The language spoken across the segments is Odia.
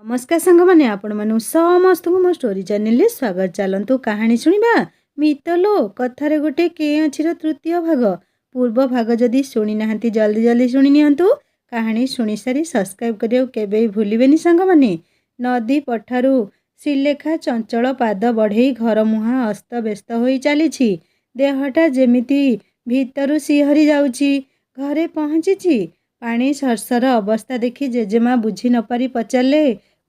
नमस्कार सांग मैंने आपण मानु समस्त को मो स्टोरी चैनल रे स्वागत। चलतु कहानी शुणा मितलो कथार गोटे के अच्छी तृतीय भाग पूर्व भाग जदि शुणी ना जल्दी जल्दी शुणी नियंतु। कहानी शुणी सारी सब्सक्राइब करियो केबे भूलिबेनी सांग माने। नदी पठारु श्रीलेखा चंचल पाद बढ़ई घर मुहां अस्त व्यस्त होई चली। देहटा जेमिति भीतरु सिहरी जाउची। घरे पहुँची पानी सरसर अवस्था देखी जेजेमा बुझी न पारी पचारे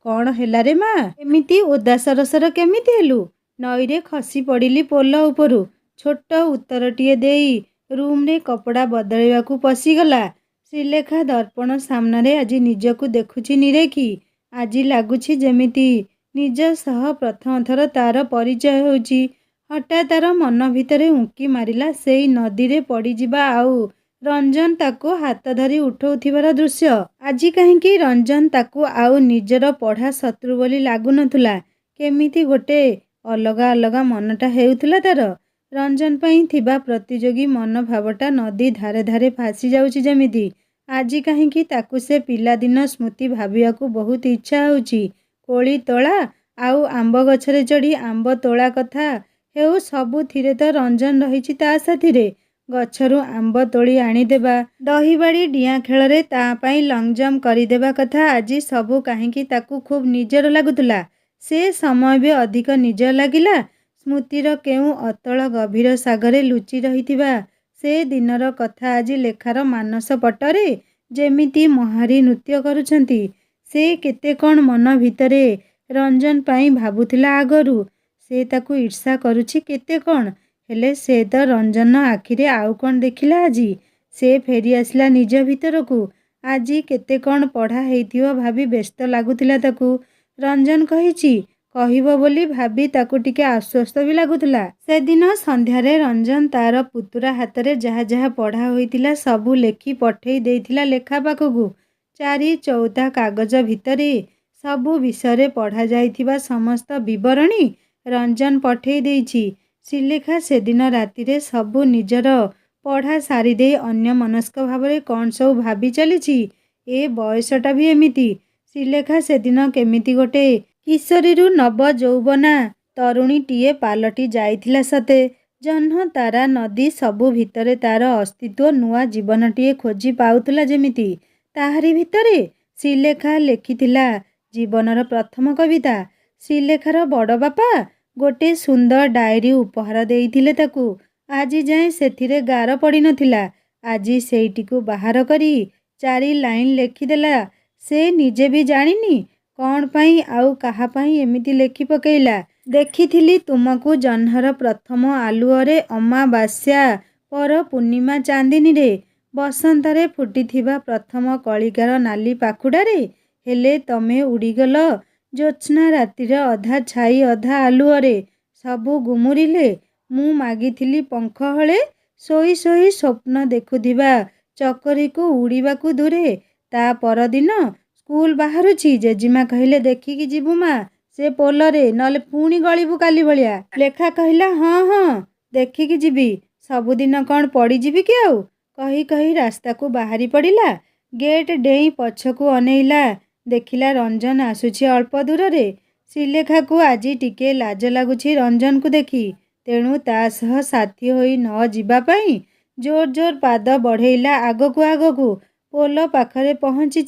कौन है रे माँ एमिति ओदा सरसर केमिति हेलु। नईरे खसी पड़िली पोल उपरु। छोट उत्तरटीए देई रूम रे कपड़ा बदलवाकू पशिगला। श्रीलेखा दर्पण सामने आज निजकू देखुची निरेखी। आज लगुची जेमिति निज सह प्रथम थर तार परिचय होची। हठात तार मन भितरे उंकी मारिला सेई नदी रे पड़ी जिबा आउ रंजन ताको हाथ धरी उठाउथिबार दृश्य। आजी कहीं रंजन ताको आउ निजर पढ़ा शत्रु बोली लागु नथुला। केमिति गोटे अलगा अलगा मनटा हेउथुला तार। रंजन पई थिबा प्रतियोगी मन भावटा नदी धारे धारे फासी जाउची जेमिति। आजी कहीं ताकू से पिला दिन स्मृति भावियाकू बहुत इच्छा होउची। कोली तोला आउ आंब गछरे चढ़ी आंब तोला कथा हेउ सबु थिरे तो रंजन रहिछि ता साथिरे। गछरु आंब तोली आनीदेबा दहीबाड़ी डिया खेल ता पाई लंग जम्प करदेबा कथा आज सबू कहीं ताकू खूब निजर लगुला। से समय भी अधिक निजर लगिला। स्मृतिर केउ अतल गभीर सागरे लुचि रहिथिबा से दिनर कथा आज लेखार मानस पटरे जेमिति महारी नृत्य करुछंती। से केते कौन मन भितरे रंजन पाई भाबुथिला आगरु। से ताकू ईर्षा करुछि केते कौन हेले से तो रंजन आखिरे आउ कौन देखिला। आजी से फेरी आसला निज भितर को। आजी केते कौन पढ़ा हेइथियो भाभी व्यस्त लागुथिला ताकू। रंजन कहिछि कहिबो बोली भाभी ताकू टिके आश्वस्त भी लागुथिला। से दिन संध्यारे रंजन तार पुतुरा हातरे जहा जहा पढ़ा होइतिला सबू लेखी पठेई देइथिला लेखा पाखकू। चारि चौथा कागज भितरे सबू विषय पढ़ा जाइथिबा समस्त विवरणी रंजन पठेई देइछि। श्रीलेखा से दिन रातिरे सबू निजर पढ़ा सारीदे अन्य मनस्क भावरे कौन सब भाभी चली। ए बयसटा भी एमिति। श्रीलेखा से दिन केमिति गोटे किशोरीरू नव यौवना तरुणीटीए पालटी जाइथिला सते। जह्न तारा नदी सबू भितरे तार अस्तित्व नुआ जीवनटीए खोजी पाउथुला जेमिति। ताहारी भितरे श्रीलेखा लेखिथिला जीवनर प्रथम कविता। श्रीलेखार बड़ बापा गोटे सुंदर डायरी उपहार देइथिले ताकू। आजी जाए सेथिरे गार पड़ी नथिला। आजी सेइटिकू बाहर करी 4 लाइन लेखिदेला। से निजे भी जानिनी कौन पाई आउ कहा पाई एमिति लेखि पकेइला। देखिथिली तुमकू जह्नर प्रथम आलुअरे अमावास्या पर पूर्णिमा चांदिनी रे बसंतरे फुटिथिबा प्रथम कलिकार नाली पाखुडारे। हेले तमे उड़ीगल ज्योत्स्ना रातिर अधा छाई अधा आलुअरे सबू गुमुरिले। मु मागिथिली पंख हले सोई सोई स्वप्न देखुथिबा चकरी को उड़ीबाकू दूरे। ता परदिन स्कूल बाहरुछि जेजिमा कहिले देखिकी जीवु माँ से पोलरे नले पुणी गलिबु काली भलिया। लेखा कहिला हाँ हाँ देखिकी जीवी सबुदिन कौन पड़ी जीवी कि आउ कही कही रास्ता को बाहरी पड़िला। गेट डेई पछकू अनेइला देखिला रंजन आसुछि अल्प दूर रे। श्रीलेखा को आज टिके लाज लगुछि रंजन को देखी। तेणु ता सह साथी होई न जिबा पई जोर जोर पाद बढ़ेइला आगकू आगकू। पोल पाखरे पहुँची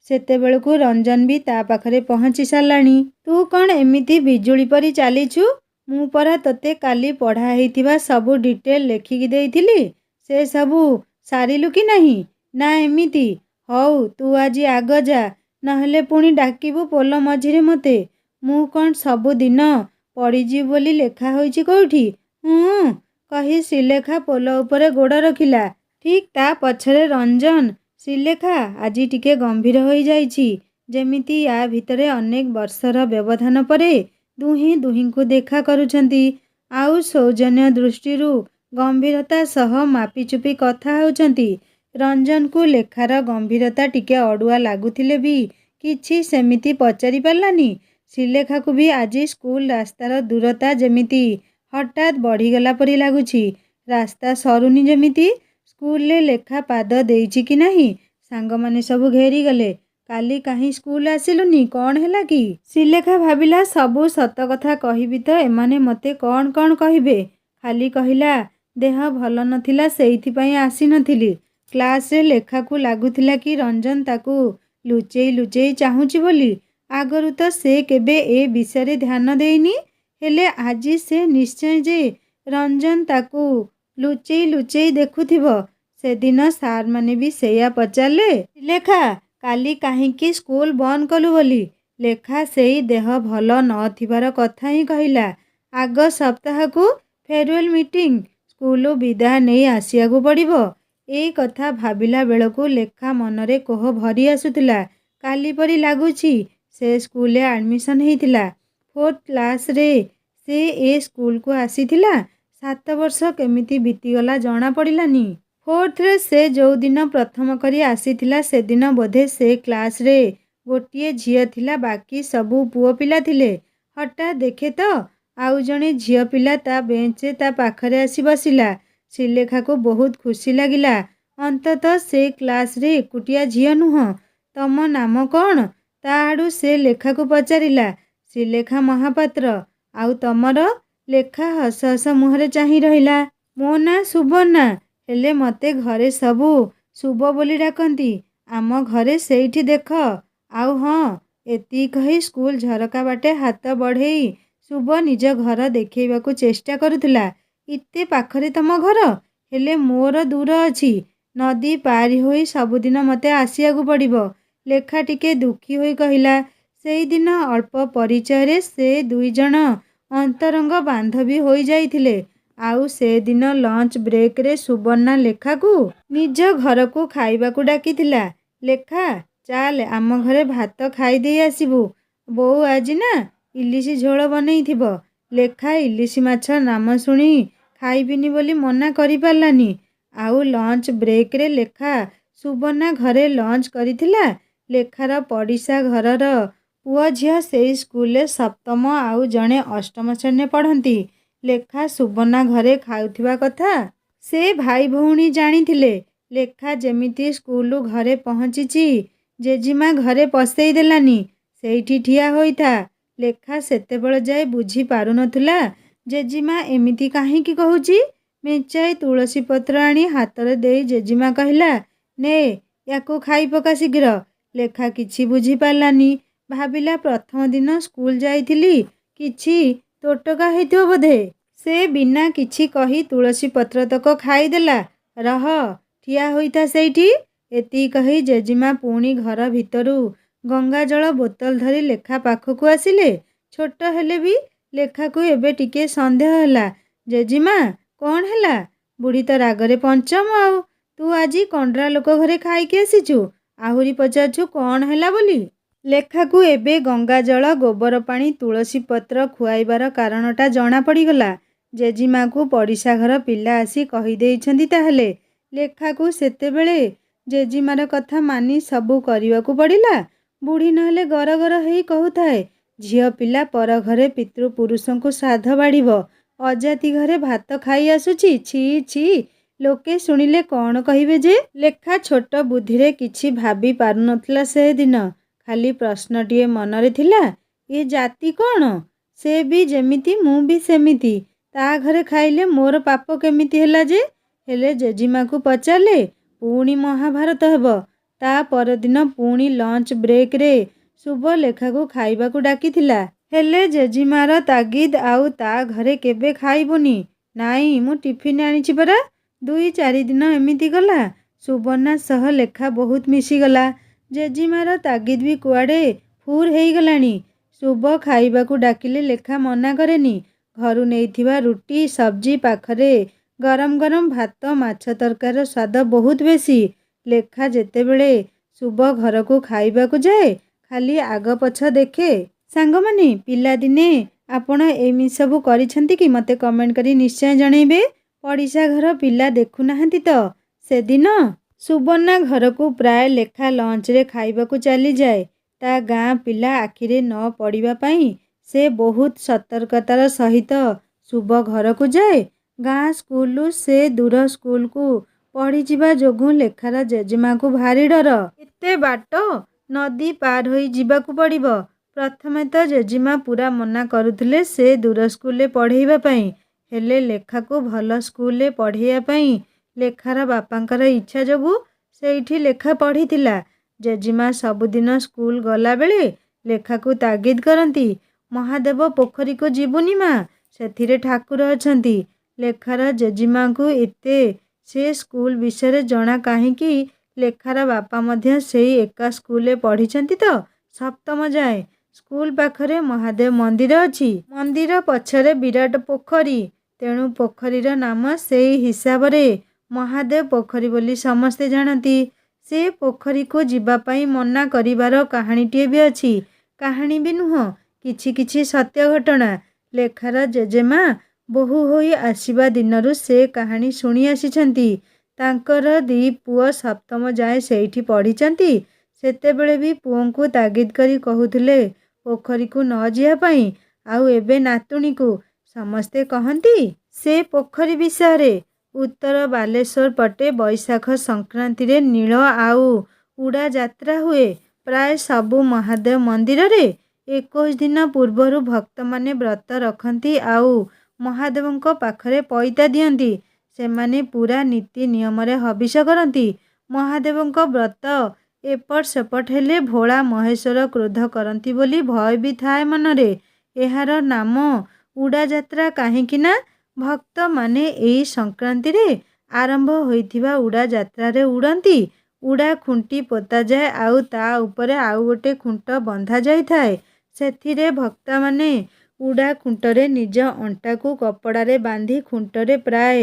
सेतेबेलकू रंजन भी ता पाखरे पहुँची साराणी। तू कौन एमिति बिजुली परी चलीछु। मु परा तोते काली पढ़ा हेइथिबा सबू डिटेल लेखिकी देइथिली। से सबू सारिलु कि नहीं ना एमिति। हौ तू आज आग जा नहेले पुणी डाकिबू पोल मझिरे मते। मु कौन सबु दिन पड़ीजी बोली लेखा होइछि कोउठी। कही श्रीलेखा पोल उपरे गोड़ रखिला। ठीक ता पछरे रंजन। श्रीलेखा आज टिके गंभीर होई जाइछि जेमिति या भितरे अनेक वर्षर व्यवधान परे दुही दुहींकु देखा करुछंती। आउ सौजन्य दृष्टिरू गंभीरता सह मापिचुपी कथा होउछंती। रंजन को लेखार गंभीरता टिके अड़ुआ लागुथिले भी किछि सेमिति पचारि पारलानी। श्रीलेखा को भी आज स्कूल रास्तार दूरता जेमिति हठात बढ़ीगला परी लगुछि। रास्ता सरुनी जेमिति स्कूल ले लेखा पाद देइछि कि नहीं सांग माने सबु घेरी गले। କାଲି କାହିଁ ସ୍କୁଲ ଆସିଲୁନି? କ'ଣ ହେଲା କି? ଶ୍ରୀଲେଖା ଭାବିଲା ସବୁ ସତ କଥା କହିବି ତ ଏମାନେ ମୋତେ କ'ଣ କ'ଣ କହିବେ। ଖାଲି କହିଲା ଦେହ ଭଲ ନଥିଲା ସେଇଥିପାଇଁ ଆସିନଥିଲି। କ୍ଲାସରେ ଲେଖାକୁ ଲାଗୁଥିଲା କି ରଞ୍ଜନ ତାକୁ ଲୁଚେଇ ଲୁଚେଇ ଚାହୁଁଛି ବୋଲି। ଆଗରୁ ତ ସେ କେବେ ଏ ବିଷୟରେ ଧ୍ୟାନ ଦେଇନି। ହେଲେ ଆଜି ସେ ନିଶ୍ଚୟ ଯେ ରଞ୍ଜନ ତାକୁ ଲୁଚେଇ ଲୁଚେଇ ଦେଖୁଥିବ। ସେଦିନ ସାର୍ମାନେ ବି ସେଇଆ ପଚାରିଲେ, ଲେଖା କାଲି କାହିଁକି ସ୍କୁଲ ବନ୍ଦ କଲୁ ବୋଲି। ଲେଖା ସେଇ ଦେହ ଭଲ ନଥିବାର କଥା ହିଁ କହିଲା। ଆଗ ସପ୍ତାହକୁ ଫେରୱେଲ୍ ମିଟିଂ, ସ୍କୁଲରୁ ବିଦାୟ ନେଇ ଆସିବାକୁ ପଡ଼ିବ। ଏଇ କଥା ଭାବିଲା ବେଳକୁ ଲେଖା ମନରେ କୋହ ଭରି ଆସୁଥିଲା। କାଲି ପରି ଲାଗୁଛି ସେ ସ୍କୁଲରେ ଆଡ଼ମିସନ୍ ହେଇଥିଲା। 4th କ୍ଲାସରେ ସେ ଏ ସ୍କୁଲକୁ ଆସିଥିଲା। 7 ବର୍ଷ କେମିତି ବିତିଗଲା ଜଣା ପଡ଼ିଲାନି। 4thରେ ସେ ଯେଉଁଦିନ ପ୍ରଥମ କରି ଆସିଥିଲା ସେଦିନ ବୋଧେ ସେ କ୍ଲାସରେ ଗୋଟିଏ ଝିଅ ଥିଲା, ବାକି ସବୁ ପୁଅ ପିଲା ଥିଲେ। ହଠାତ୍ ଦେଖେ ତ ଆଉ ଜଣେ ଝିଅ ପିଲା ତା ବେଞ୍ଚରେ ତା ପାଖରେ ଆସି ବସିଲା। ଶ୍ରୀଲେଖାକୁ ବହୁତ ଖୁସି ଲାଗିଲା। ଅନ୍ତତଃ ସେ କ୍ଲାସରେ ଏକୁଟିଆ ଝିଅ ନୁହଁ। ତମ ନାମ କ'ଣ? ତା ଆଡ଼ୁ ସେ ଲେଖାକୁ ପଚାରିଲା। ଶ୍ରୀଲେଖା ମହାପାତ୍ର। ଆଉ ତମର? ଲେଖା ହସ ହସ ମୁହଁରେ ଚାହିଁ ରହିଲା। ମୋ ନାଁ ସୁବର୍ଣ୍ଣା। ହେଲେ ମୋତେ ଘରେ ସବୁ ସୁବ ବୋଲି ଡାକନ୍ତି। ଆମ ଘରେ ସେଇଠି ଦେଖ। ଆଉ ହଁ, ଏତିକି କହି ସ୍କୁଲ ଝରକା ବାଟେ ହାତ ବଢ଼େଇ ସୁବ ନିଜ ଘର ଦେଖେଇବାକୁ ଚେଷ୍ଟା କରୁଥିଲା। ଏତେ ପାଖରେ ତମ ଘର? ହେଲେ ମୋର ଦୂର ଅଛି। ନଦୀ ପାରି ହୋଇ ସବୁଦିନ ମୋତେ ଆସିବାକୁ ପଡ଼ିବ। ଲେଖା ଟିକେ ଦୁଃଖୀ ହୋଇ କହିଲା। ସେଇଦିନ ଅଳ୍ପ ପରିଚୟରେ ସେ ଦୁଇଜଣ ଅନ୍ତରଙ୍ଗ ବାନ୍ଧବୀ ହୋଇଯାଇଥିଲେ। ଆଉ ସେଦିନ ଲଞ୍ଚ ବ୍ରେକରେ ସୁବର୍ଣ୍ଣା ଲେଖାକୁ ନିଜ ଘରକୁ ଖାଇବାକୁ ଡାକିଥିଲା। ଲେଖା ଚାଲ ଆମ ଘରେ ଭାତ ଖାଇଦେଇ ଆସିବୁ। ବୋଉ ଆଜି ନା ଇଲିଶି ଝୋଳ ବନେଇଥିବ। ଲେଖା ଇଲିଶି ମାଛ ନାମ ଶୁଣି ଖାଇବିନି ବୋଲି ମନା କରିପାରିଲାନି। ଆଉ ଲଞ୍ଚ ବ୍ରେକରେ ଲେଖା ସୁବର୍ଣ୍ଣା ଘରେ ଲଞ୍ଚ କରିଥିଲା। ଲେଖାର ପଡ଼ିଶା ଘରର ପୁଅ ଝିଅ ସେଇ ସ୍କୁଲରେ ସପ୍ତମ ଆଉ ଜଣେ ଅଷ୍ଟମ ଶ୍ରେଣୀରେ ପଢ଼ନ୍ତି। ଲେଖା ସୁବର୍ଣ୍ଣା ଘରେ ଖାଉଥିବା କଥା ସେ ଭାଇ ଭଉଣୀ ଜାଣିଥିଲେ। ଲେଖା ଯେମିତି ସ୍କୁଲରୁ ଘରେ ପହଞ୍ଚିଛି, ଜେଜିମା ଘରେ ପଶେଇ ଦେଲାନି। ସେଇଠି ଠିଆ ହୋଇଥା। ଲେଖା ସେତେବେଳେ ଯାଏ ବୁଝି ପାରୁନଥିଲା ଜେଜିମା ଏମିତି କାହିଁକି କହୁଛି। ମେଞ୍ଚାଏ ତୁଳସୀ ପତ୍ର ଆଣି ହାତରେ ଦେଇ ଜେଜିମା କହିଲା, ନେ ୟାକୁ ଖାଇ ପକା ଶୀଘ୍ର। ଲେଖା କିଛି ବୁଝିପାରିଲାନି। ଭାବିଲା ପ୍ରଥମ ଦିନ ସ୍କୁଲ ଯାଇଥିଲି, କିଛି ତୋଟକା ହେଇଥିବ ବୋଧେ। ସେ ବିନା କିଛି କହି ତୁଳସୀ ପତ୍ରତକ ଖାଇଦେଲା। ରହ, ଠିଆ ହୋଇଥା ସେଇଠି। ଏତିକି କହି ଜେଜିମା ପୁଣି ଘର ଭିତରୁ ଗଙ୍ଗାଜଳ ବୋତଲ ଧରି ଲେଖା ପାଖକୁ ଆସିଲେ। ଛୋଟ ହେଲେ ବି ଲେଖାକୁ ଏବେ ଟିକେ ସନ୍ଦେହ ହେଲା। ଜେଜିମା କ'ଣ ହେଲା? ବୁଢ଼ୀ ତ ରାଗରେ ପଞ୍ଚମ ଆଉ। ତୁ ଆଜି କଣ୍ଡରା ଲୋକ ଘରେ ଖାଇକି ଆସିଛୁ, ଆହୁରି ପଚାରୁଛୁ କ'ଣ ହେଲା ବୋଲି। ଲେଖାକୁ ଏବେ ଗଙ୍ଗାଜଳ, ଗୋବର ପାଣି, ତୁଳସୀ ପତ୍ର ଖୁଆଇବାର କାରଣଟା ଜଣା ପଡ଼ିଗଲା। ଜେଜିମାକୁ ପଡ଼ିଶା ଘର ପିଲା ଆସି କହିଦେଇଛନ୍ତି ତାହେଲେ। ଲେଖାକୁ ସେତେବେଳେ ଜେଜିମାର କଥା ମାନି ସବୁ କରିବାକୁ ପଡ଼ିଲା। ବୁଢ଼ୀ ନହେଲେ ଗରଗର ହେଇ କହୁଥାଏ, ଝିଅ ପିଲା ପର ଘରେ ପିତୃପୁରୁଷଙ୍କୁ ଶ୍ରାଦ୍ଧ ବାଢ଼ିବ, ଅଜାତି ଘରେ ଭାତ ଖାଇ ଆସୁଛି। ଛି ଛି, ଲୋକେ ଶୁଣିଲେ କ'ଣ କହିବେ ଯେ। ଲେଖା ଛୋଟ ବୁଦ୍ଧିରେ କିଛି ଭାବି ପାରୁନଥିଲା ସେଦିନ। ଖାଲି ପ୍ରଶ୍ନଟିଏ ମନରେ ଥିଲା, ଏ ଜାତି କ'ଣ? ସେ ବି ଯେମିତି ମୁଁ ବି ସେମିତି। ତା ଘରେ ଖାଇଲେ ମୋର ପାପ କେମିତି ହେଲା ଯେ? ହେଲେ ଜେଜିମାକୁ ପଚାରିଲେ ପୁଣି ମହାଭାରତ ହେବ। ତା ପରଦିନ ପୁଣି ଲଞ୍ଚ ବ୍ରେକରେ ସୁବ ଲେଖାକୁ ଖାଇବାକୁ ଡାକିଥିଲା। ହେଲେ ଜେଜିମାର ତାଗିଦ, ଆଉ ତା ଘରେ କେବେ ଖାଇବୁନି। ନାଇଁ, ମୁଁ ଟିଫିନ୍ ଆଣିଛି ପରା। 2-4 ଦିନ ଏମିତି ଗଲା। ସୁବର୍ଣ୍ଣା ସହ ଲେଖା ବହୁତ ମିଶିଗଲା। ଜେଜିମାର ତାଗିଦ ବି କୁଆଡ଼େ ଫୁର ହେଇଗଲାଣି। ସୁବ ଖାଇବାକୁ ଡାକିଲେ ଲେଖା ମନା କରେନି। ଘରୁ ନେଇଥିବା ରୁଟି ସବଜି ପାଖରେ ଗରମ ଗରମ ଭାତ, ମାଛ ତରକାରୀର ସ୍ୱାଦ ବହୁତ ବେଶୀ। ଲେଖା ଯେତେବେଳେ ସୁବ ଘରକୁ ଖାଇବାକୁ ଯାଏ, ଖାଲି ଆଗ ପଛ ଦେଖେ। ସାଙ୍ଗମାନେ, ପିଲାଦିନେ ଆପଣ ଏମିତି ସବୁ କରିଛନ୍ତି କି? ମୋତେ କମେଣ୍ଟ କରି ନିଶ୍ଚୟ ଜଣେଇବେ। ପଡ଼ିଶା ଘର ପିଲା ଦେଖୁନାହାନ୍ତି ତ? ସେଦିନ ସୁବର୍ଣ୍ଣା ଘରକୁ ପ୍ରାୟ ଲେଖା ଲଞ୍ଚରେ ଖାଇବାକୁ ଚାଲିଯାଏ। ତା ଗାଁ ପିଲା ଆଖିରେ ନ ପଡ଼ିବା ପାଇଁ ସେ ବହୁତ ସତର୍କତାର ସହିତ ସୁବ ଘରକୁ ଯାଏ। ଗାଁ ସ୍କୁଲରୁ ସେ ଦୂର ସ୍କୁଲକୁ ପଢ଼ିଯିବା ଯୋଗୁଁ ଲେଖାର ଜେଜେମାକୁ ଭାରି ଡର। ଏତେ ବାଟ ନଦୀ ପାର ହୋଇ ଯିବାକୁ ପଡ଼ିବ। ପ୍ରଥମେ ତ ଜେଜେମା ପୁରା ମନା କରୁଥିଲେ ସେ ଦୂର ସ୍କୁଲରେ ପଢ଼େଇବା ପାଇଁ। ହେଲେ ଲେଖାକୁ ଭଲ ସ୍କୁଲରେ ପଢ଼େଇବା ପାଇଁ ଲେଖାର ବାପାଙ୍କର ଇଚ୍ଛା ଯୋଗୁଁ ସେଇଠି ଲେଖା ପଢ଼ିଥିଲା। ଜେଜେମା ସବୁଦିନ ସ୍କୁଲ ଗଲାବେଳେ ଲେଖାକୁ ତାଗିଦ କରନ୍ତି, ମହାଦେବ ପୋଖରୀକୁ ଯିବୁନି ମା, ସେଥିରେ ଠାକୁର ଅଛନ୍ତି। ଲେଖାର ଜେଜେମାଙ୍କୁ ଏତେ ସେ ସ୍କୁଲ ବିଷୟରେ ଜଣା କାହିଁକି? ଲେଖାର ବାପା ମଧ୍ୟ ସେଇ ଏକା ସ୍କୁଲରେ ପଢ଼ିଛନ୍ତି ତ ସପ୍ତମ ଯାଏଁ। ସ୍କୁଲ ପାଖରେ ମହାଦେବ ମନ୍ଦିର ଅଛି। ମନ୍ଦିର ପଛରେ ବିରାଟ ପୋଖରୀ। ତେଣୁ ପୋଖରୀର ନାମ ସେଇ ହିସାବରେ ମହାଦେବ ପୋଖରୀ ବୋଲି ସମସ୍ତେ ଜାଣନ୍ତି। ସେ ପୋଖରୀକୁ ଯିବା ପାଇଁ ମନା କରିବାର କାହାଣୀଟିଏ ବି ଅଛି। କାହାଣୀ ବି ନୁହଁ, କିଛି କିଛି ସତ୍ୟ ଘଟଣା। ଲେଖାର ଜେଜେମା ବୋହୂ ହୋଇ ଆସିବା ଦିନରୁ ସେ କାହାଣୀ ଶୁଣି ଆସିଛନ୍ତି। ତାଙ୍କର 2 ପୁଅ ସପ୍ତମ ଯାଏଁ ସେଇଠି ପଢ଼ିଛନ୍ତି। ସେତେବେଳେ ବି ପୁଅଙ୍କୁ ତାଗିଦ କରି କହୁଥିଲେ ପୋଖରୀକୁ ନ ଯିବା ପାଇଁ। ଆଉ ଏବେ ନାତୁଣୀକୁ ସମସ୍ତେ କହନ୍ତି ସେ ପୋଖରୀ ବିଷୟରେ। ଉତ୍ତର ବାଲେଶ୍ୱର ପଟେ ବୈଶାଖ ସଂକ୍ରାନ୍ତିରେ ନୀଳ ଆଉ ଉଡ଼ା ଯାତ୍ରା ହୁଏ। ପ୍ରାୟ ସବୁ ମହାଦେବ ମନ୍ଦିରରେ 21 ଦିନ ପୂର୍ବରୁ ଭକ୍ତମାନେ ବ୍ରତ ରଖନ୍ତି ଆଉ ମହାଦେବଙ୍କ ପାଖରେ ପଇତା ଦିଅନ୍ତି। ସେମାନେ ପୁରା ନୀତି ନିୟମରେ ହବିଷ କରନ୍ତି। ମହାଦେବଙ୍କ ବ୍ରତ ଏପଟ ସେପଟ ହେଲେ ଭୋଳା ମହେଶ୍ୱର କ୍ରୋଧ କରନ୍ତି ବୋଲି ଭୟ ବି ଥାଏ ମନରେ। ଏହାର ନାମ ଉଡ଼ାଯାତ୍ରା କାହିଁକି ନା ଭକ୍ତମାନେ ଏଇ ସଂକ୍ରାନ୍ତିରେ ଆରମ୍ଭ ହୋଇଥିବା ଉଡ଼ାଯାତ୍ରାରେ ଉଡ଼ନ୍ତି। ଉଡ଼ା ଖୁଣ୍ଟି ପୋତାଯାଏ ଆଉ ତା ଉପରେ ଆଉ ଗୋଟେ ଖୁଣ୍ଟ ବନ୍ଧା ଯାଇଥାଏ। ସେଥିରେ ଭକ୍ତମାନେ ଉଡ଼ା ଖୁଣ୍ଟରେ ନିଜ ଅଣ୍ଟାକୁ କପଡ଼ାରେ ବାନ୍ଧି ଖୁଣ୍ଟରେ ପ୍ରାୟ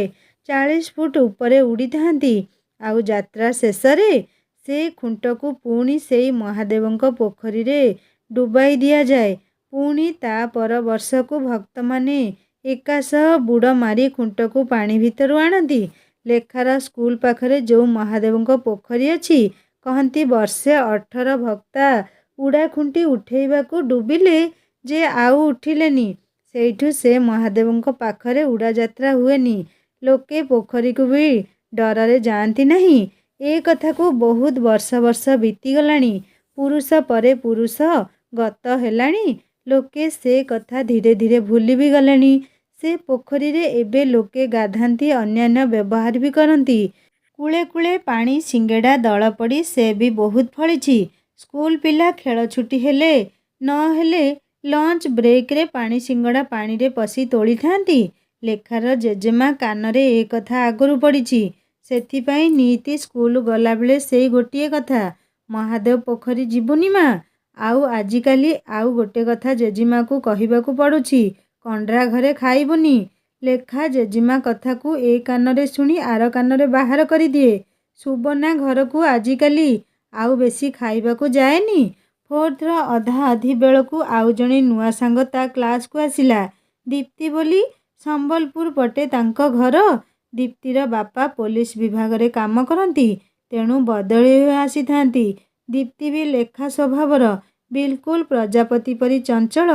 40 ଫୁଟ ଉପରେ ଉଡ଼ିଥାନ୍ତି। ଆଉ ଯାତ୍ରା ଶେଷରେ ସେ ଖୁଣ୍ଟକୁ ପୁଣି ସେଇ ମହାଦେବଙ୍କ ପୋଖରୀରେ ଡୁବାଇ ଦିଆଯାଏ। ପୁଣି ତା ପର ବର୍ଷକୁ ଭକ୍ତମାନେ ଏକାସହ ବୁଡ଼ ମାରି ଖୁଣ୍ଟକୁ ପାଣି ଭିତରୁ ଆଣନ୍ତି। ଲେଖାର ସ୍କୁଲ ପାଖରେ ଯେଉଁ ମହାଦେବଙ୍କ ପୋଖରୀ ଅଛି, କହନ୍ତି ବର୍ଷେ 18 ଭକ୍ତା ଉଡ଼ା ଖୁଣ୍ଟି ଉଠେଇବାକୁ ଡୁବିଲେ ଯେ ଆଉ ଉଠିଲେନି। ସେଇଠୁ ସେ ମହାଦେବଙ୍କ ପାଖରେ ଉଡ଼ାଯାତ୍ରା ହୁଏନି। ଲୋକେ ପୋଖରୀକୁ ବି ଡରରେ ଯାଆନ୍ତି ନାହିଁ। ଏ କଥାକୁ ବହୁତ ବର୍ଷ ବିତିଗଲାଣି। ପୁରୁଷ ପରେ ପୁରୁଷ ଗତ ହେଲାଣି। ଲୋକେ ସେ କଥା ଧୀରେ ଧୀରେ ଭୁଲି ବି ଗଲେଣି। ସେ ପୋଖରୀରେ ଏବେ ଲୋକେ ଗାଧାନ୍ତି, ଅନ୍ୟାନ୍ୟ ବ୍ୟବହାର ବି କରନ୍ତି। କୂଳେ କୂଳେ ପାଣି ସିଙ୍ଗେଡ଼ା ଦଳ ପଡ଼ି ସେ ବି ବହୁତ ଫଳିଛି। ସ୍କୁଲ ପିଲା ଖେଳ ଛୁଟି ହେଲେ ନ ହେଲେ ଲଞ୍ଚ ବ୍ରେକରେ ପାଣି ସିଙ୍ଗଡ଼ା ପାଣିରେ ପଶି ତୋଳିଥାନ୍ତି। ଲେଖାର ଜେଜେମା କାନରେ ଏ କଥା ଆଗରୁ ପଡ଼ିଛି। ସେଥିପାଇଁ ନିଇତି ସ୍କୁଲ ଗଲାବେଳେ ସେଇ ଗୋଟିଏ କଥା, ମହାଦେବ ପୋଖରୀ ଯିବୁନି ମା। ଆଉ ଆଜିକାଲି ଆଉ ଗୋଟେ କଥା ଜେଜେମାକୁ କହିବାକୁ ପଡ଼ୁଛି, କଣ୍ଡରା ଘରେ ଖାଇବୁନି। ଲେଖା ଜେଜେମା କଥାକୁ ଏ କାନରେ ଶୁଣି ଆର କାନରେ ବାହାର କରିଦିଏ। ସୁବର୍ଣ୍ଣା ଘରକୁ ଆଜିକାଲି ଆଉ ବେଶୀ ଖାଇବାକୁ ଯାଏନି। 4th ଅଧା ଅଧି ବେଳକୁ ଆଉ ଜଣେ ନୂଆ ସାଙ୍ଗ ତା କ୍ଲାସକୁ ଆସିଲା। ଦୀପ୍ତି ବୋଲି। ସମ୍ବଲପୁର ପଟେ ତାଙ୍କ ଘର। ଦୀପ୍ତିର ବାପା ପୋଲିସ ବିଭାଗରେ କାମ କରନ୍ତି, ତେଣୁ ବଦଳି ହୋଇ ଆସିଥାନ୍ତି। ଦୀପ୍ତି ବି ଲେଖା ସ୍ୱଭାବର, ବିଲକୁଲ ପ୍ରଜାପତି ପରି ଚଞ୍ଚଳ।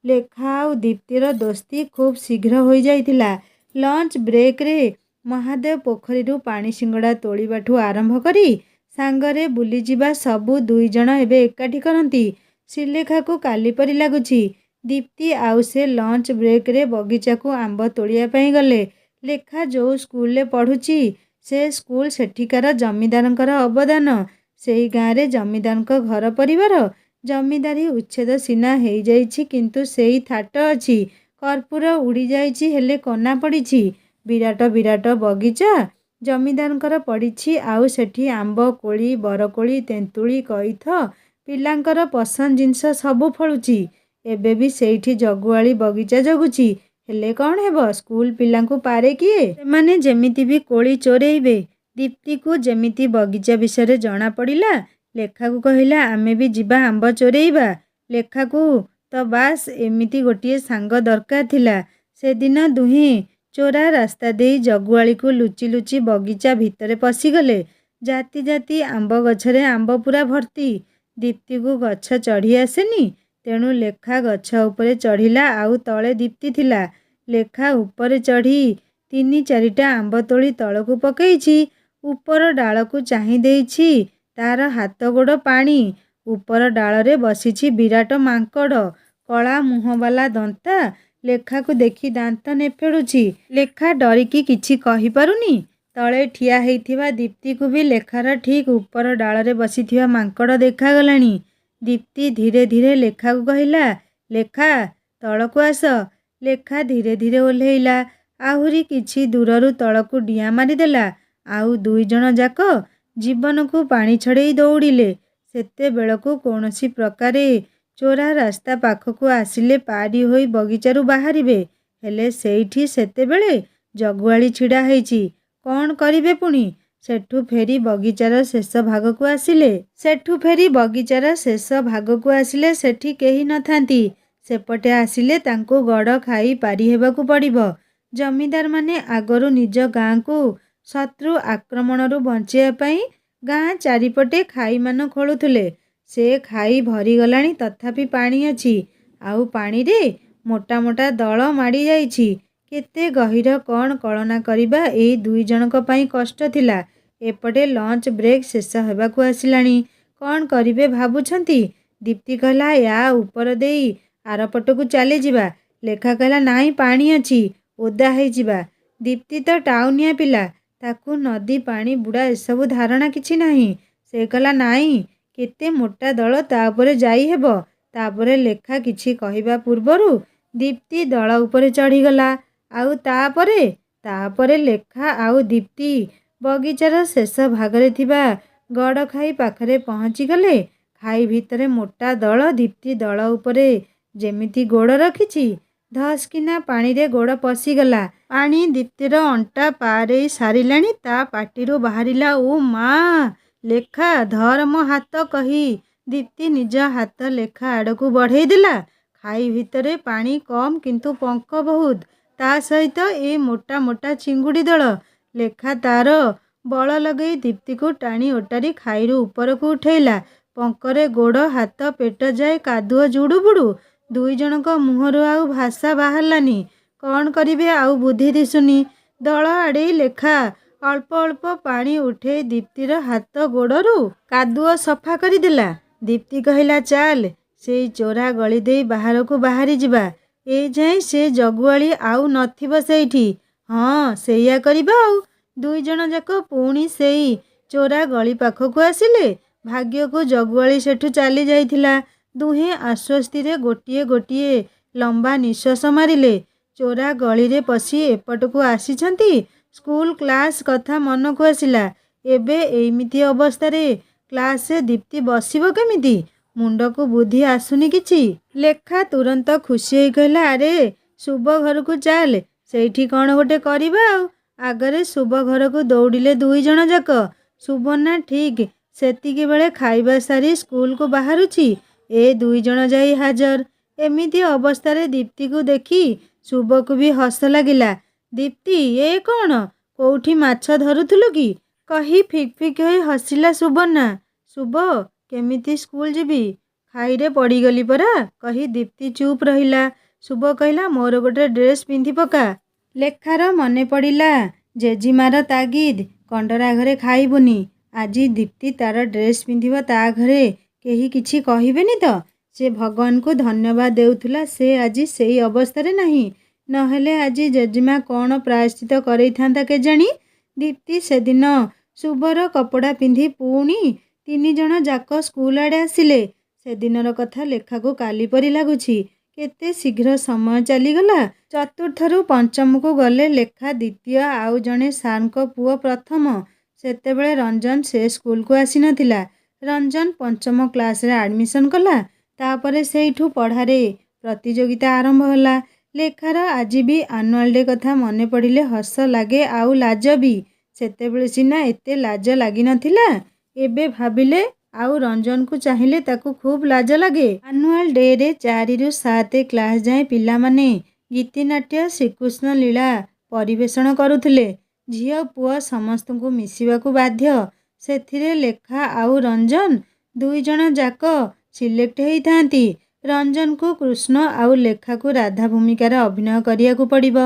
ଲେଖା ଆଉ ଦୀପ୍ତିର ଦୋସ୍ତି ଖୁବ୍ ଶୀଘ୍ର ହୋଇଯାଇଥିଲା। ଲଞ୍ଚ ବ୍ରେକରେ ମହାଦେବ ପୋଖରୀରୁ ପାଣି ସିଙ୍ଗଡ଼ା ତୋଳିବାଠୁ ଆରମ୍ଭ କରି ସାଙ୍ଗରେ ବୁଲିଯିବା ସବୁ 2 ଜଣ ଏବେ ଏକାଠି କରନ୍ତି। ଶ୍ରୀଲେଖାକୁ କାଲି ପରି ଲାଗୁଛି। ଦୀପ୍ତି ଆଉ ସେ ଲଞ୍ଚ ବ୍ରେକରେ ବଗିଚାକୁ ଆମ୍ବ ତୋଳିବା ପାଇଁ ଗଲେ। ଲେଖା ଯେଉଁ ସ୍କୁଲରେ ପଢ଼ୁଛି ସେ ସ୍କୁଲ ସେଠିକାର ଜମିଦାରଙ୍କର ଅବଦାନ। ସେଇ ଗାଁରେ ଜମିଦାରଙ୍କ ଘର ପରିବାର। ଜମିଦାରୀ ଉଚ୍ଛେଦ ସିନା ହେଇଯାଇଛି କିନ୍ତୁ ସେଇ ଥାଟ ଅଛି। କର୍ପୂର ଉଡ଼ିଯାଇଛି ହେଲେ କନା ପଡ଼ିଛି। ବିରାଟ ବିରାଟ ବଗିଚା ଜମିଦାରଙ୍କର ପଡ଼ିଛି। ଆଉ ସେଠି ଆମ୍ବ, କୋଳି, ବରକୋଳି, ତେନ୍ତୁଳି, କଇଥ, ପିଲାଙ୍କର ପସନ୍ଦ ଜିନିଷ ସବୁ ଫଳୁଛି। ଏବେ ବି ସେଇଠି ଜଗୁଆଳି ବଗିଚା ଜଗୁଛି। ହେଲେ କ'ଣ ହେବ, ସ୍କୁଲ ପିଲାଙ୍କୁ ପାରେ କିଏ? ସେମାନେ ଯେମିତି ବି କୋଳି ଚୋରେଇବେ। ଦୀପ୍ତିକୁ ଯେମିତି ବଗିଚା ବିଷୟରେ ଜଣା ପଡ଼ିଲା, ଲେଖାକୁ କହିଲା ଆମେ ବି ଯିବା ଆମ୍ବ ଚୋରେଇବା। ଲେଖାକୁ ତ ବାସ୍ ଏମିତି ଗୋଟିଏ ସାଙ୍ଗ ଦରକାର ଥିଲା। ସେଦିନ ଦୁହେଁ ଚୋରା ରାସ୍ତା ଦେଇ ଜଗୁଆଳିକୁ ଲୁଚି ଲୁଚି ବଗିଚା ଭିତରେ ପଶିଗଲେ। ଜାତି ଜାତି ଆମ୍ବ ଗଛରେ ଆମ୍ବ ପୁରା ଭର୍ତ୍ତି। ଦୀପ୍ତିକୁ ଗଛ ଚଢ଼ି ଆସେନି, ତେଣୁ ଲେଖା ଗଛ ଉପରେ ଚଢ଼ିଲା ଆଉ ତଳେ ଦୀପ୍ତି ଥିଲା। ଲେଖା ଉପରେ ଚଢ଼ି 3-4ଟା ଆମ୍ବ ତୋଳି ତଳକୁ ପକେଇଛି। ଉପର ଡାଳକୁ ଚାହିଁ ଦେଇଛି। ତାର ହାତ ଗୋଡ଼ ପାଣି। ଉପର ଡାଳରେ ବସିଛି ବିରାଟ ମାଙ୍କଡ଼। କଳା ମୁହଁବାଲା ଦନ୍ତା। ଲେଖାକୁ ଦେଖି ଦାନ୍ତ ନେଫେଡୁଛି। ଲେଖା ଡରିକି କିଛି କହିପାରୁନି। ତଳେ ଠିଆ ହେଇଥିବା ଦୀପ୍ତିକୁ ବି ଲେଖାର ଠିକ୍ ଉପର ଡାଳରେ ବସିଥିବା ମାଙ୍କଡ଼ ଦେଖାଗଲାଣି। ଦୀପ୍ତି ଧୀରେ ଧୀରେ ଲେଖାକୁ କହିଲା, ଲେଖା ତଳକୁ ଆସ। ଲେଖା ଧୀରେ ଧୀରେ ଓହ୍ଲେଇଲା। ଆହୁରି କିଛି ଦୂରରୁ ତଳକୁ ଡିଆଁ ମାରିଦେଲା। ଆଉ ଦୁଇଜଣ ଯାକ ଜୀବନକୁ ପାଣି ଛଡ଼େଇ ଦୌଡ଼ିଲେ। ସେତେବେଳକୁ କୌଣସି ପ୍ରକାରେ ଚୋରା ରାସ୍ତା ପାଖକୁ ଆସିଲେ ପାରି ହୋଇ ବଗିଚାରୁ ବାହାରିବେ। ହେଲେ ସେଇଠି ସେତେବେଳେ ଜଗୁଆଳି ଛିଡ଼ା ହେଇଛି। କ'ଣ କରିବେ ପୁଣି? ସେଠୁ ଫେରି ବଗିଚାର ଶେଷ ଭାଗକୁ ଆସିଲେ ସେଠି କେହି ନଥାନ୍ତି। ସେପଟେ ଆସିଲେ ତାଙ୍କୁ ଗଡ଼ ଖାଇ ପାରି ହେବାକୁ ପଡ଼ିବ। ଜମିଦାରମାନେ ଆଗରୁ ନିଜ ଗାଁକୁ ଶତ୍ରୁ ଆକ୍ରମଣରୁ ବଞ୍ଚେଇବା ପାଇଁ ଗାଁ ଚାରିପଟେ ଖାଇମାନ ଖୋଳୁଥିଲେ। ସେ ଖାଇ ଭରିଗଲାଣି, ତଥାପି ପାଣି ଅଛି। ଆଉ ପାଣିରେ ମୋଟା ମୋଟା ଦଳ ମାଡ଼ି ଯାଇଛି। କେତେ ଗହୀର କ'ଣ କଳନା କରିବା ଏଇ ଦୁଇଜଣଙ୍କ ପାଇଁ କଷ୍ଟ ଥିଲା। ଏପଟେ ଲଞ୍ଚ ବ୍ରେକ୍ ଶେଷ ହେବାକୁ ଆସିଲାଣି। କ'ଣ କରିବେ ଭାବୁଛନ୍ତି? ଦୀପ୍ତି କହିଲା, ୟା ଉପର ଦେଇ ଆରପଟକୁ ଚାଲିଯିବା। ଲେଖା କହିଲା, ନାଇଁ, ପାଣି ଅଛି, ଓଦା ହେଇଯିବା। ଦୀପ୍ତି ତ ଟାଉନିଆ ପିଲା, ତାକୁ ନଦୀ, ପାଣି, ବୁଡ଼ା ଏସବୁ ଧାରଣା କିଛି ନାହିଁ। ସେ କହିଲା, ନାଇଁ, କେତେ ମୋଟା ଦଳ, ତା ଉପରେ ଯାଇ ହେବ। ତାପରେ ଲେଖା କିଛି କହିବା ପୂର୍ବରୁ ଦୀପ୍ତି ଦଳ ଉପରେ ଚଢ଼ିଗଲା। ଆଉ ତାପରେ ଲେଖା ଆଉ ଦୀପ୍ତି ବଗିଚାର ଶେଷ ଭାଗରେ ଥିବା ଗଡ଼ଖାଇ ପାଖରେ ପହଞ୍ଚିଗଲେ। ଖାଇ ଭିତରେ ମୋଟା ଦଳ। ଦୀପ୍ତି ଦଳ ଉପରେ ଯେମିତି ଗୋଡ଼ ରଖିଛି, ଧସ୍ କିନା ପାଣିରେ ଗୋଡ଼ ପଶିଗଲା। ପାଣି ଦୀପ୍ତିର ଅଣ୍ଟା ପାରେଇ ସାରିଲାଣି। ତା ପାଟିରୁ ବାହାରିଲା, ଓ ମା! ଲେଖା, ଧର ମୋ ହାତ କହି ଦୀପ୍ତି ନିଜ ହାତ ଲେଖା ଆଡ଼କୁ ବଢ଼େଇ ଦେଲା। ଖାଇ ଭିତରେ ପାଣି କମ୍, କିନ୍ତୁ ପଙ୍କ ବହୁତ। ତା ସହିତ ଏ ମୋଟା ମୋଟା ଚିଙ୍ଗୁଡ଼ି ଦଳ। ଲେଖା ତାର ବଳ ଲଗେଇ ଦୀପ୍ତିକୁ ଟାଣି ଓଟାରି ଖାଇରୁ ଉପରକୁ ଉଠେଇଲା। ପଙ୍କରେ ଗୋଡ଼, ହାତ, ପେଟ ଯାଏ କାଦୁଅ ଜୁଡ଼ୁବୁଡ଼ୁ। ଦୁଇଜଣଙ୍କ ମୁହଁରୁ ଆଉ ଭାଷା ବାହାରିଲାନି। କ'ଣ କରିବେ ଆଉ ବୁଦ୍ଧି ଦିଶୁନି। ଦଳ ଆଡ଼େଇ ଲେଖା ଅଳ୍ପ ଅଳ୍ପ ପାଣି ଉଠେଇ ଦୀପ୍ତିର ହାତ ଗୋଡ଼ରୁ କାଦୁଅ ସଫା କରିଦେଲା। ଦୀପ୍ତି କହିଲା, ଚାଲ, ସେଇ ଚୋରା ଗଳି ଦେଇ ବାହାରକୁ ବାହାରି ଯିବା। ଏଯାଏଁ ସେ ଜଗୁଆଳି ଆଉ ନଥିବ ସେଇଠି। ହଁ, ସେଇଆ କରିବା ଆଉ। ଦୁଇଜଣ ଯାକ ପୁଣି ସେଇ ଚୋରା ଗଳି ପାଖକୁ ଆସିଲେ। ଭାଗ୍ୟକୁ ଜଗୁଆଳି ସେଠୁ ଚାଲି ଯାଇଥିଲା। ଦୁହେଁ ଆଶ୍ୱସ୍ତିରେ ଗୋଟିଏ ଗୋଟିଏ ଲମ୍ବା ନିଶ୍ୱାସ ମାରିଲେ। ଚୋରା ଗଳିରେ ପଶି ଏପଟକୁ ଆସିଛନ୍ତି। ସ୍କୁଲ କ୍ଲାସ୍ କଥା ମନକୁ ଆସିଲା। ଏବେ ଏଇମିତି ଅବସ୍ଥାରେ କ୍ଲାସରେ ଦୀପ୍ତି ବସିବ କେମିତି? ମୁଣ୍ଡକୁ ବୁଦ୍ଧି ଆସୁନି କିଛି। ଲେଖା ତୁରନ୍ତ ଖୁସି ହେଇ କହିଲା, ଆରେ ଶୁଭ ଘରକୁ ଚାଲ, ସେଇଠି କ'ଣ ଗୋଟେ କରିବା ଆଉ। ଆଗରେ ଶୁଭ ଘରକୁ ଦୌଡ଼ିଲେ ଦୁଇଜଣ ଯାକ। ସୁବର୍ଣ୍ଣା ଠିକ୍ ସେତିକିବେଳେ ଖାଇବା ସାରି ସ୍କୁଲକୁ ବାହାରୁଛି। ଏ ଦୁଇଜଣ ଯାଇ ହାଜର। ଏମିତି ଅବସ୍ଥାରେ ଦୀପ୍ତିକୁ ଦେଖି ଶୁଭକୁ ବି ହସ ଲାଗିଲା। ଦୀପ୍ତି, ଏ କ'ଣ? କୋଉଠି ମାଛ ଧରୁଥିଲୁ କି? କହି ଫିକ୍ ଫିକ୍ ହୋଇ ହସିଲା ସୁବର୍ଣ୍ଣା। ଶୁଭ, କେମିତି ସ୍କୁଲ ଯିବି? ଖାଇରେ ପଡ଼ିଗଲି ପରା, କହି ଦୀପ୍ତି ଚୁପ୍ ରହିଲା। ଶୁଭ କହିଲା, ମୋର ଗୋଟେ ଡ୍ରେସ୍ ପିନ୍ଧି ପକା। ଲେଖାର ମନେ ପଡ଼ିଲା ଜେଜିମାର ତାଗିଦ୍, କଣ୍ଡରା ଘରେ ଖାଇବୁନି। ଆଜି ଦୀପ୍ତି ତାର ଡ୍ରେସ୍ ପିନ୍ଧିବ, ତା ଘରେ କେହି କିଛି କହିବେନି ତ? ସେ ଭଗବାନଙ୍କୁ ଧନ୍ୟବାଦ ଦେଉଥିଲା ସେ ଆଜି ସେଇ ଅବସ୍ଥାରେ ନାହିଁ। ନହେଲେ ଆଜି ଜେଜେମା କ'ଣ ପ୍ରାୟଶ୍ଚିତ କରେଇଥାନ୍ତା କେଜାଣି। ଦୀପ୍ତି ସେଦିନ ଶୁଭର କପଡ଼ା ପିନ୍ଧି ପୁଣି ତିନିଜଣ ଯାକ ସ୍କୁଲ ଆଡ଼େ ଆସିଲେ। ସେଦିନର କଥା ଲେଖାକୁ କାଲି ପରି ଲାଗୁଛି। କେତେ ଶୀଘ୍ର ସମୟ ଚାଲିଗଲା। ଚତୁର୍ଥରୁ ପଞ୍ଚମକୁ ଗଲେ ଲେଖା ଦ୍ୱିତୀୟ, ଆଉ ଜଣେ ସାର୍ଙ୍କ ପୁଅ ପ୍ରଥମ। ସେତେବେଳେ ରଞ୍ଜନ ସେ ସ୍କୁଲକୁ ଆସିନଥିଲା। ରଞ୍ଜନ ପଞ୍ଚମ କ୍ଲାସରେ ଆଡ଼ମିସନ୍ କଲା। ତାପରେ ସେଇଠୁ ପଢ଼ାରେ ପ୍ରତିଯୋଗିତା ଆରମ୍ଭ ହେଲା। ଲେଖାର ଆଜି ବି ଆନୁଆଲ୍ ଡେ କଥା ମନେ ପଡ଼ିଲେ ହସ ଲାଗେ, ଆଉ ଲାଜ ବି। ସେତେବେଳେ ସିନା ଏତେ ଲାଜ ଲାଗିନଥିଲା। ଏବେ ଭାବିଲେ ଆଉ ରଞ୍ଜନକୁ ଚାହିଁଲେ ତାକୁ ଖୁବ୍ ଲାଜ ଲାଗେ। ଆନୁଆଲ୍ ଡେରେ 4ରୁ 7 କ୍ଲାସ୍ ଯାଏଁ ପିଲାମାନେ ଗୀତିନାଟ୍ୟ, ଶ୍ରୀକୃଷ୍ଣ ଲୀଳା ପରିବେଷଣ କରୁଥିଲେ। ଝିଅ ପୁଅ ସମସ୍ତଙ୍କୁ ମିଶିବାକୁ ବାଧ୍ୟ। ସେଥିରେ ଲେଖା ଆଉ ରଞ୍ଜନ ଦୁଇଜଣ ଯାକ ସିଲେକ୍ଟ ହେଇଥାନ୍ତି। ରଞ୍ଜନକୁ କୃଷ୍ଣ ଆଉ ଲେଖାକୁ ରାଧା ଭୂମିକାରେ ଅଭିନୟ କରିବାକୁ ପଡ଼ିବ।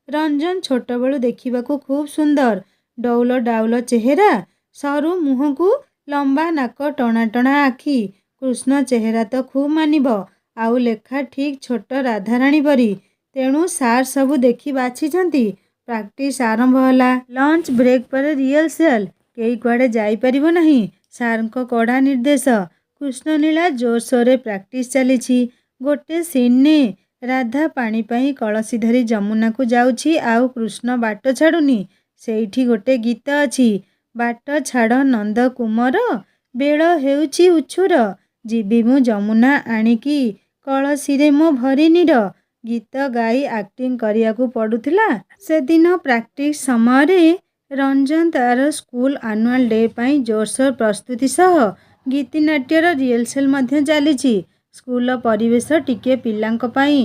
ରଞ୍ଜନ ଛୋଟବେଳୁ ଦେଖିବାକୁ ଖୁବ୍ ସୁନ୍ଦର। ଡଉଲ ଡାଉଲ ଚେହେରା, ସରୁ ମୁହଁକୁ ଲମ୍ବା ନାକ, ଟଣା ଟଣା ଆଖି। କୃଷ୍ଣ ଚେହେରା ତ ଖୁବ୍ ମାନିବ, ଆଉ ଲେଖା ଠିକ୍ ଛୋଟ ରାଧାରାଣୀ ପରି। ତେଣୁ ସାର୍ ସବୁ ଦେଖି ବାଛିଛନ୍ତି। ପ୍ରାକ୍ଟିସ୍ ଆରମ୍ଭ ହେଲା। ଲଞ୍ଚ ବ୍ରେକ୍ ପରେ ରିହର୍ସାଲ। କେହି କୁଆଡ଼େ ଯାଇପାରିବ ନାହିଁ। ସାର୍ଙ୍କ କଡ଼ା ନିର୍ଦ୍ଦେଶ। କୃଷ୍ଣଲୀଳା ଜୋରସୋରରେ ପ୍ରାକ୍ଟିସ୍ ଚାଲିଛି। ଗୋଟେ ସିନ୍ରେ ରାଧା ପାଣି ପାଇଁ କଳସି ଧରି ଯମୁନାକୁ ଯାଉଛି, ଆଉ କୃଷ୍ଣ ବାଟ ଛାଡ଼ୁନି। ସେଇଠି ଗୋଟେ ଗୀତ ଅଛି, ବାଟ ଛାଡ଼ ନନ୍ଦ କୁମର, ବେଳ ହେଉଛି ଉଛୁର, ଯିବି ମୁଁ ଯମୁନା ଆଣିକି, କଳସିରେ ମୋ ଭରି ନୀର। ଗୀତ ଗାଇ ଆକ୍ଟିଂ କରିବାକୁ ପଡ଼ୁଥିଲା। ସେଦିନ ପ୍ରାକ୍ଟିସ୍ ସମୟରେ ରଞ୍ଜନ ତାର ସ୍କୁଲ ଆନୁଆଲ୍ ଡେ ପାଇଁ ଜୋରସୋର ପ୍ରସ୍ତୁତି ସହ ଗୀତିନାଟ୍ୟର ରିହର୍ସାଲ ମଧ୍ୟ ଚାଲିଛି। ସ୍କୁଲର ପରିବେଶ ଟିକିଏ ପିଲାଙ୍କ ପାଇଁ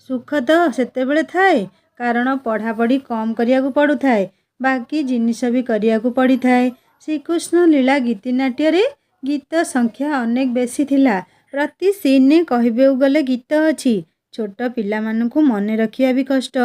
ସୁଖଦ ସେତେବେଳେ ଥାଏ, କାରଣ ପଢ଼ାପଢ଼ି କମ୍ କରିବାକୁ ପଡ଼ୁଥାଏ, ବାକି ଜିନିଷ ବି କରିବାକୁ ପଡ଼ିଥାଏ। ଶ୍ରୀକୃଷ୍ଣ ଲୀଳା ଗୀତିନାଟ୍ୟରେ ଗୀତ ସଂଖ୍ୟା ଅନେକ ବେଶୀ ଥିଲା। ପ୍ରତି ସିନ୍ରେ କହିବାକୁ ଗଲେ ଗୀତ ଅଛି। ଛୋଟ ପିଲାମାନଙ୍କୁ ମନେ ରଖିବା ବି କଷ୍ଟ।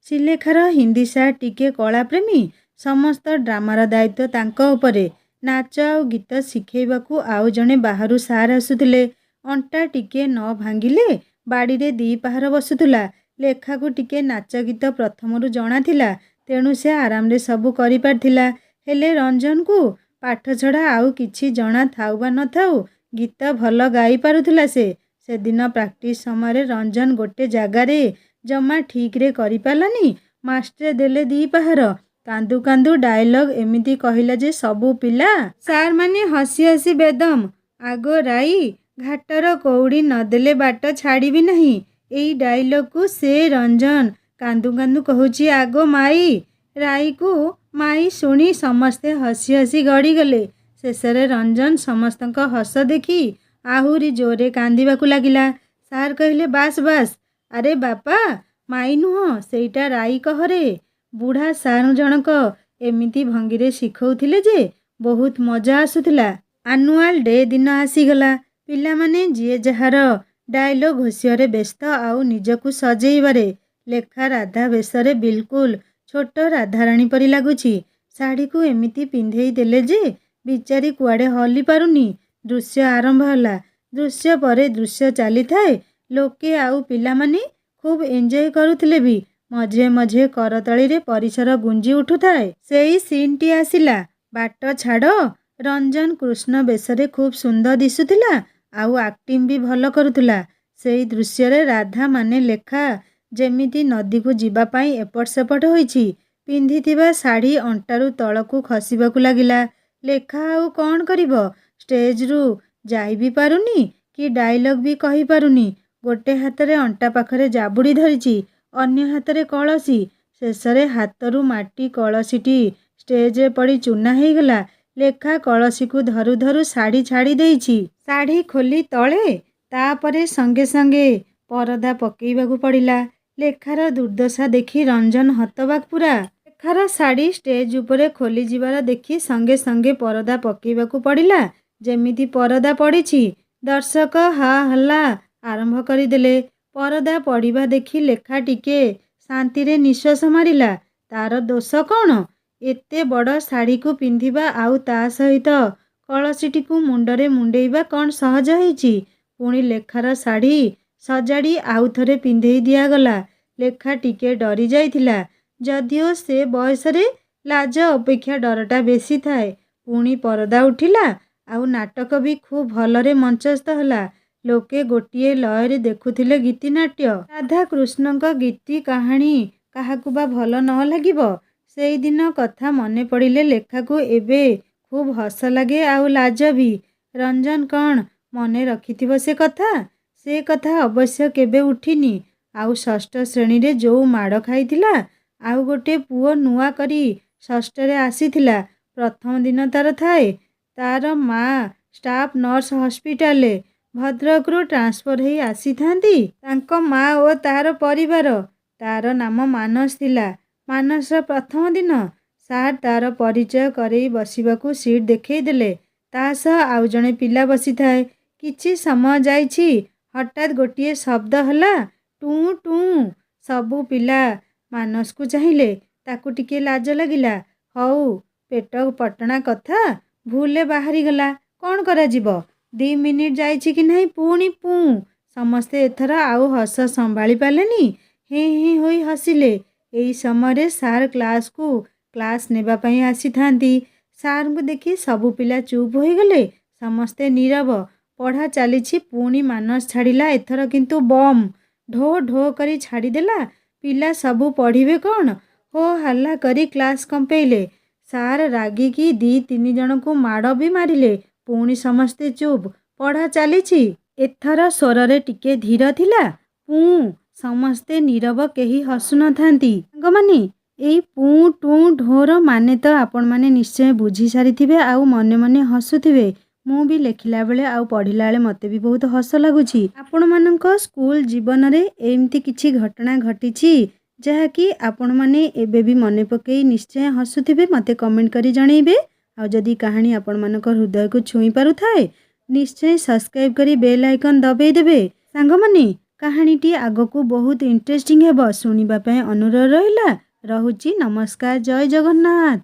ଶ୍ରୀଲେଖାର ହିନ୍ଦୀ ସାର୍ ଟିକିଏ କଳାପ୍ରେମୀ। ସମସ୍ତ ଡ୍ରାମାର ଦାୟିତ୍ୱ ତାଙ୍କ ଉପରେ। ନାଚ ଆଉ ଗୀତ ଶିଖେଇବାକୁ ଆଉ ଜଣେ ବାହାରୁ ସାର୍ ଆସୁଥିଲେ। ଅଣ୍ଟା ଟିକିଏ ନ ଭାଙ୍ଗିଲେ ବାଡ଼ିରେ 2 ପାହାର ବସୁଥିଲା। ଲେଖାକୁ ଟିକିଏ ନାଚ ଗୀତ ପ୍ରଥମରୁ ଜଣାଥିଲା, ତେଣୁ ସେ ଆରାମରେ ସବୁ କରିପାରିଥିଲା। ହେଲେ ରଞ୍ଜନକୁ ପାଠ ଛଡ଼ା ଆଉ କିଛି ଜଣା ଥାଉ ବା ନଥାଉ, ଗୀତ ଭଲ ଗାଇ ପାରୁଥିଲା ସେ। ସେଦିନ ପ୍ରାକ୍ଟିସ୍ ସମୟରେ ରଞ୍ଜନ ଗୋଟେ ଜାଗାରେ ଜମା ଠିକ୍ରେ କରିପାରିଲାନି। ମାଷ୍ଟ୍ରେ ଦେଲେ 2 ପାହାର। କାନ୍ଦୁ କାନ୍ଦୁ ଡାଇଲଗ୍ ଏମିତି କହିଲା ଯେ ସବୁ ପିଲା ସାର୍ମାନେ ହସି ହସି ବେଦମ୍। ଆଗୋ ରାଇ, ଘାଟର କଉଡ଼ି ନଦେଲେ ବାଟ ଛାଡ଼ିବି ନାହିଁ। ଏଇ ଡାଇଲଗ୍କୁ ସେ ରଞ୍ଜନ କାନ୍ଦୁ କାନ୍ଦୁ କହୁଛି ଆଗୋ ମାଇ। ରାଇକୁ ମାଇ ଶୁଣି ସମସ୍ତେ ହସି ହସି ଗଡ଼ିଗଲେ। ଶେଷରେ ରଞ୍ଜନ ସମସ୍ତଙ୍କ ହସ ଦେଖି ଆହୁରି ଜୋରରେ କାନ୍ଦିବାକୁ ଲାଗିଲା। ସାର୍ କହିଲେ ବାସ୍ ବାସ୍, ଆରେ ବାପା, ମାଇ ନୁହଁ, ସେଇଟା ରାଇ କହରେ। ବୁଢ଼ା ସାର୍ ଜଣକ ଏମିତି ଭଙ୍ଗୀରେ ଶିଖଉଥିଲେ ଯେ ବହୁତ ମଜା ଆସୁଥିଲା। ଆନୁଆଲ୍ ଡେ ଦିନ ଆସିଗଲା। ପିଲାମାନେ ଯିଏ ଯାହାର ଡାଇଲଗ୍ ଘୋଷିବାରେ ବ୍ୟସ୍ତ ଆଉ ନିଜକୁ ସଜେଇବାରେ। ଲେଖା ରାଧା ବେଶରେ ବିଲକୁଲ ଛୋଟ ରାଧାରାଣୀ ପରି ଲାଗୁଛି। ଶାଢ଼ୀକୁ ଏମିତି ପିନ୍ଧେଇ ଦେଲେ ଯେ ବିଚାରୀ କୁଆଡ଼େ ହଲି ପାରୁନି। ଦୃଶ୍ୟ ଆରମ୍ଭ ହେଲା। ଦୃଶ୍ୟ ପରେ ଦୃଶ୍ୟ ଚାଲିଥାଏ। ଲୋକେ ଆଉ ପିଲାମାନେ ଖୁବ୍ ଏନ୍ଜୟ କରୁଥିଲେ ବି। ମଝିରେ ମଝିରେ କରତାଳିରେ ପରିସର ଗୁଞ୍ଜି ଉଠୁଥାଏ। ସେଇ ସିନ୍ଟି ଆସିଲା, ବାଟ ଛାଡ଼। ରଞ୍ଜନ କୃଷ୍ଣ ବେଶରେ ଖୁବ୍ ସୁନ୍ଦର ଦିଶୁଥିଲା, ଆଉ ଆକ୍ଟିଂ ବି ଭଲ କରୁଥିଲା। ସେଇ ଦୃଶ୍ୟରେ ରାଧା ମାନେ ଲେଖା ଯେମିତି ନଦୀକୁ ଯିବା ପାଇଁ ଏପଟ ସେପଟ ହୋଇଛି। ପିନ୍ଧିଥିବା ଶାଢ଼ୀ ଅଣ୍ଟାରୁ ତଳକୁ ଖସିବାକୁ ଲାଗିଲା। ଲେଖା ଆଉ କ'ଣ କରିବ? ଷ୍ଟେଜ୍ରୁ ଯାଇ ବି ପାରୁନି, କି ଡାଇଲଗ୍ ବି କହିପାରୁନି। ଗୋଟେ ହାତରେ ଅଣ୍ଟା ପାଖରେ ଜାବୁଡ଼ି ଧରିଛି, ଅନ୍ୟ ହାତରେ କଳସି। ଶେଷରେ ହାତରୁ ମାଟି କଳସିଟି ଷ୍ଟେଜ୍ରେ ପଡ଼ି ଚୂନା ହେଇଗଲା। ଲେଖା କଳସିକୁ ଧରୁ ଧରୁ ଶାଢ଼ୀ ଛାଡ଼ି ଦେଇଛି। ଶାଢ଼ୀ ଖୋଲି ତଳେ, ତାପରେ ସଙ୍ଗେ ସଙ୍ଗେ ପରଦା ପକେଇବାକୁ ପଡ଼ିଲା। ଲେଖାର ଦୁର୍ଦ୍ଦଶା ଦେଖି ରଞ୍ଜନ ହତବାକ୍ ପୁରା। ଲେଖାର ଶାଢ଼ୀ ଷ୍ଟେଜ୍ ଉପରେ ଖୋଲିଯିବାର ଦେଖି ସଙ୍ଗେ ସଙ୍ଗେ ପରଦା ପକେଇବାକୁ ପଡ଼ିଲା। ଯେମିତି ପରଦା ପଡ଼ିଛି, ଦର୍ଶକ ହା ହଲ୍ଲା ଆରମ୍ଭ କରିଦେଲେ। ପରଦା ପଡ଼ିବା ଦେଖି ଲେଖା ଟିକେ ଶାନ୍ତିରେ ନିଶ୍ୱାସ ମାରିଲା। ତାର ଦୋଷ କ'ଣ? ଏତେ ବଡ଼ ଶାଢ଼ୀକୁ ପିନ୍ଧିବା ଆଉ ତା ସହିତ କଳସିଟିକୁ ମୁଣ୍ଡରେ ମୁଣ୍ଡେଇବା କ'ଣ ସହଜ ହେଇଛି? ପୁଣି ଲେଖାର ଶାଢ଼ୀ ସଜାଡ଼ି ଆଉ ଥରେ ପିନ୍ଧେଇ ଦିଆଗଲା। ଲେଖା ଟିକେ ଡରି ଯାଇଥିଲା, ଯଦିଓ ସେ ବୟସରେ ଲାଜ ଅପେକ୍ଷା ଡରଟା ବେଶୀ ଥାଏ। ପୁଣି ପରଦା ଉଠିଲା, ଆଉ ନାଟକ ବି ଖୁବ୍ ଭଲରେ ମଞ୍ଚସ୍ଥ ହେଲା। ଲୋକେ ଗୋଟିଏ ଲୟରେ ଦେଖୁଥିଲେ ଗୀତିନାଟ୍ୟ। ରାଧାକୃଷ୍ଣଙ୍କ ଗୀତି କାହାଣୀ କାହାକୁ ବା ଭଲ ନ ଲାଗିବ? ସେଇଦିନ କଥା ମନେ ପଡ଼ିଲେ ଲେଖାକୁ ଏବେ ଖୁବ୍ ହସ ଲାଗେ ଆଉ ଲାଜ ବି। ରଞ୍ଜନ କ'ଣ ମନେ ରଖିଥିବ ସେ କଥା? ସେ କଥା ଅବଶ୍ୟ କେବେ ଉଠିନି। ଆଉ ଷଷ୍ଠ ଶ୍ରେଣୀରେ ଯୋଉ ମାଡ଼ ଖାଇଥିଲା। ଆଉ ଗୋଟେ ପୁଅ ନୂଆ କରି ଷଷ୍ଠରେ ଆସିଥିଲା। ପ୍ରଥମ ଦିନ ତାର ଥାଏ। ତାର ମା ଷ୍ଟାଫ୍ ନର୍ସ ହସ୍ପିଟାଲରେ। ଭଦ୍ରକରୁ ଟ୍ରାନ୍ସଫର ହେଇ ଆସିଥାନ୍ତି ତାଙ୍କ ମା ଓ ତାର ପରିବାର। ତାର ନାମ ମାନସ ଥିଲା। ମାନସର ପ୍ରଥମ ଦିନ। ସାର୍ ତାର ପରିଚୟ କରେଇ ବସିବାକୁ ସିଟ୍ ଦେଖେଇ ଦେଲେ। ତା ସହ ଆଉ ଜଣେ ପିଲା ବସିଥାଏ। କିଛି ସମୟ ଯାଇଛି, ହଠାତ୍ ଗୋଟିଏ ଶବ୍ଦ ହେଲା, ଟୁଁ ଟୁଁ। ସବୁ ପିଲା ମାନସକୁ ଚାହିଁଲେ। ତାକୁ ଟିକେ ଲାଜ ଲାଗିଲା। ହଉ, ପେଟ ପଟଣା କଥା ଭୁଲରେ ବାହାରିଗଲା, କ'ଣ କରାଯିବ? 2 ମିନିଟ୍ ଯାଇଛି କି ନାହିଁ ପୁଣି ପୁଁ। ସମସ୍ତେ ଏଥର ଆଉ ହସ ସମ୍ଭାଳି ପାରିଲେନି, ହେଁ ହେଁ ହୋଇ ହସିଲେ। ଏଇ ସମୟରେ ସାର୍ କ୍ଲାସ୍ ନେବା ପାଇଁ ଆସିଥାନ୍ତି। ସାର୍ଙ୍କୁ ଦେଖି ସବୁ ପିଲା ଚୁପ୍ ହୋଇଗଲେ। ସମସ୍ତେ ନୀରବ। ପଢ଼ା ଚାଲିଛି, ପୁଣି ମାନସ ଛାଡ଼ିଲା। ଏଥର କିନ୍ତୁ ବମ୍ ଢୋ ଢୋ କରି ଛାଡ଼ିଦେଲା। ପିଲା ସବୁ ପଢ଼ିବେ କ'ଣ? ହୋ ହାଲ୍ଲା କରି କ୍ଲାସ୍ କମ୍ପେଇଲେ। ସାର୍ ରାଗିକି 2-3 ଜଣଙ୍କୁ ମାଡ଼ ବି ମାରିଲେ। ପୁଣି ସମସ୍ତେ ଚୁପ୍। ପଢ଼ା ଚାଲିଛି। ଏଥର ସ୍ୱରରେ ଟିକେ ଧୀର ଥିଲା। ପୁଁ। ସମସ୍ତେ ନୀରବ, କେହି ହସୁନଥାନ୍ତି। ସାଙ୍ଗମାନେ, ଏଇ ପୁଁ ଟୁଁ ଢୋର ମାନେ ତ ଆପଣମାନେ ନିଶ୍ଚୟ ବୁଝି ସାରିଥିବେ ଆଉ ମନେ ମନେ ହସୁଥିବେ। ମୁଁ ବି ଲେଖିଲା ବେଳେ ଆଉ ପଢ଼ିଲା ବେଳେ ମୋତେ ବି ବହୁତ ହସ ଲାଗୁଛି। ଆପଣମାନଙ୍କ ସ୍କୁଲ ଜୀବନରେ ଏମିତି କିଛି ଘଟଣା ଘଟିଛି ଯାହାକି ଆପଣମାନେ ଏବେ ବି ମନେ ପକାଇ ନିଶ୍ଚୟ ହସୁଥିବେ? ମୋତେ କମେଣ୍ଟ କରି ଜଣେଇବେ। ଆଉ ଯଦି କାହାଣୀ ଆପଣମାନଙ୍କ ହୃଦୟକୁ ଛୁଇଁ ପାରୁଥାଏ ନିଶ୍ଚୟ ସବସ୍କ୍ରାଇବ୍ କରି ବେଲ୍ ଆଇକନ୍ ଦବାଇ ଦେବେ। ସାଙ୍ଗମାନେ, କାହାଣୀଟି ଆଗକୁ ବହୁତ ଇଣ୍ଟରେଷ୍ଟିଂ ହେବ। ଶୁଣିବା ପାଇଁ ଅନୁରୋଧ ରହିଲା। ରହୁଛି। ନମସ୍କାର। ଜୟ ଜଗନ୍ନାଥ।